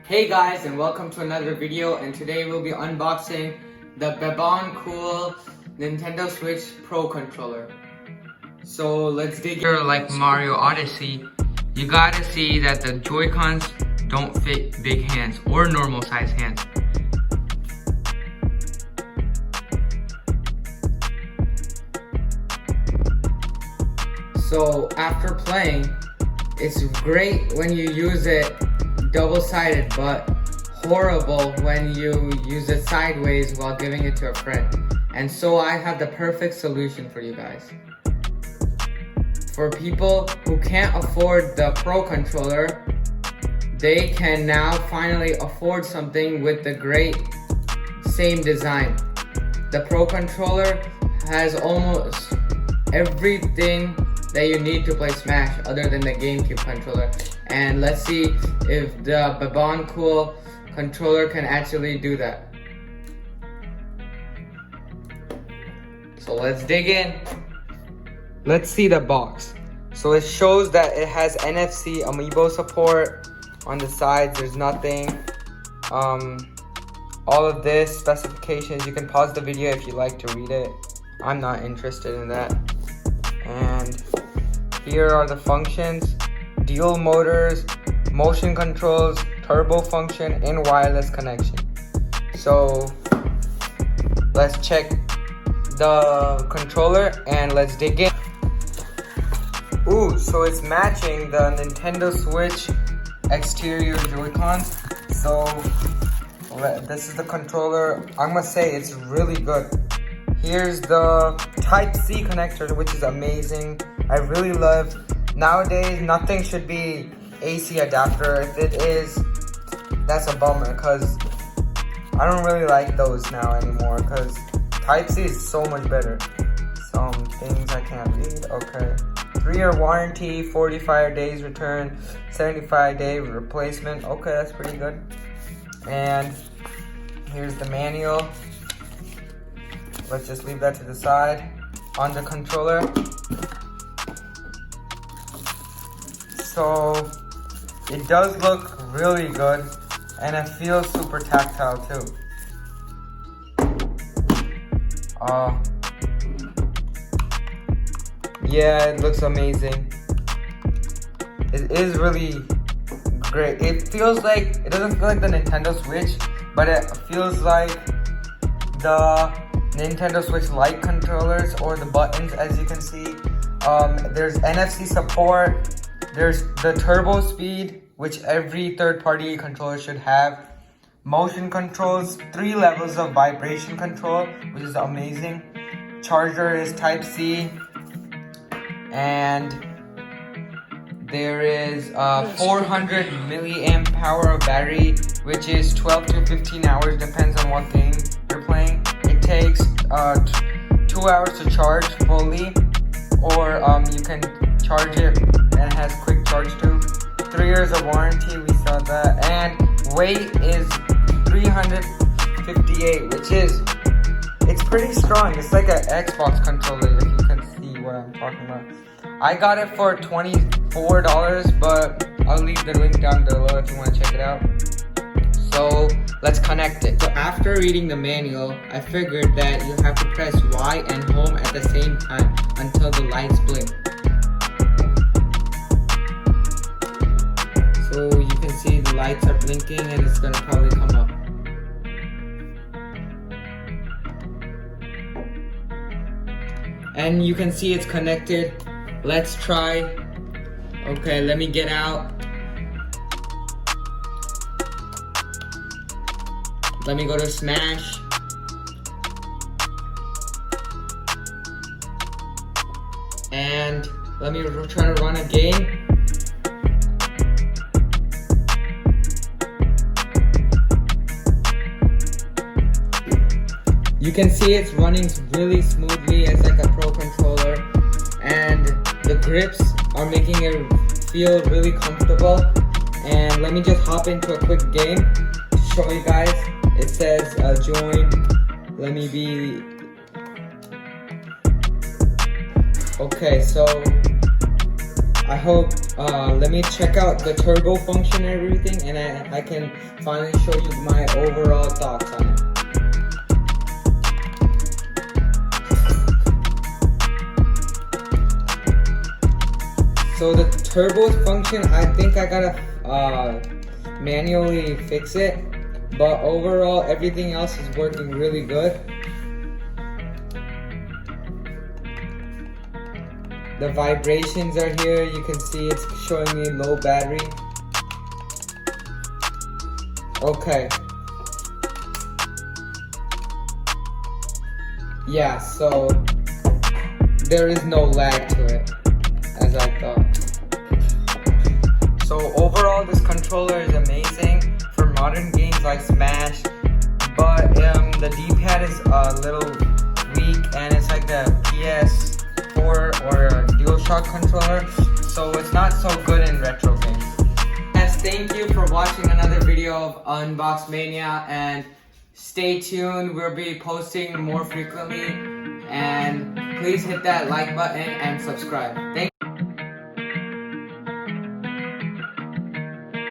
Hey guys, and welcome to another video, and today we'll be unboxing the Beboncool Nintendo Switch Pro Controller. So let's dig in. Like Mario Odyssey, you gotta see that the Joy-Cons don't fit big hands or normal size hands. So after playing, it's great when you use it double-sided, but horrible when you use it sideways while giving it to a friend. And so I have the perfect solution for you guys. For people who can't afford the Pro Controller, they can now finally afford something with the great same design. The Pro Controller has almost everything that you need to play Smash other than the GameCube controller. And let's see if the Beboncool controller can actually do that. So let's dig in. Let's see the box. So it shows that it has NFC amiibo support. On the sides there's nothing. All of this specifications, you can pause the video if you like to read it. I'm not interested in that. And here are the functions: dual motors, motion controls, turbo function, and wireless connection. So let's check the controller and let's dig in. Ooh, so it's matching the Nintendo Switch exterior Joy-Cons. So this is the controller. I'm gonna say it's really good. Here's the Type-C connector, which is amazing. I really love, nowadays nothing should be AC adapter. If it is, that's a bummer, because I don't really like those now anymore, because Type-C is so much better. Some things I can't read. Okay. 3-year warranty, 45 days return, 75-day replacement. Okay, that's pretty good. And here's the manual. Let's just leave that to the side. On the controller. So it does look really good, and it feels super tactile too. Yeah, it looks amazing. It is really great. It feels like, it doesn't feel like the Nintendo Switch, but it feels like the Nintendo Switch Lite controllers, or the buttons, as you can see. There's NFC support. There's the turbo speed, which every third-party controller should have. Motion controls, 3 levels of vibration control, which is amazing. Charger is Type-C. And there is 400 milliamp power of battery, which is 12 to 15 hours, depends on what game you're playing. It takes 2 hours to charge fully, or you can charge it, and it has quick charge too. 3 years of warranty, we saw that. And weight is 358, which is, it's pretty strong. It's like an Xbox controller, if you can see what I'm talking about. I got it for $24, but I'll leave the link down below if you want to check it out. So let's connect it. So after reading the manual, I figured that you have to press Y and home at the same time until the lights blink. So you can see the lights are blinking, and it's gonna probably come up. And you can see it's connected. Let's try. Okay, let me get out. Let me go to Smash. And let me try to run a game. You can see it's running really smoothly as like a Pro Controller, and the grips are making it feel really comfortable. And let me just hop into a quick game to show you guys. It says join. Let me be. Okay, so I hope, let me check out the turbo function and everything, and I can finally show you my overall thoughts on it. So the turbo function, I think I gotta manually fix it, but overall everything else is working really good. The vibrations are here. You can see it's showing me low battery. Okay. Yeah, so there is no lag to it, as I thought. So overall, this controller is amazing for modern games like Smash, but the D-pad is a little weak, and it's like the PS4 or a DualShock controller, so it's not so good in retro games. Yes, thank you for watching another video of Unbox Mania, and stay tuned. We'll be posting more frequently, and please hit that like button and subscribe. Thank you.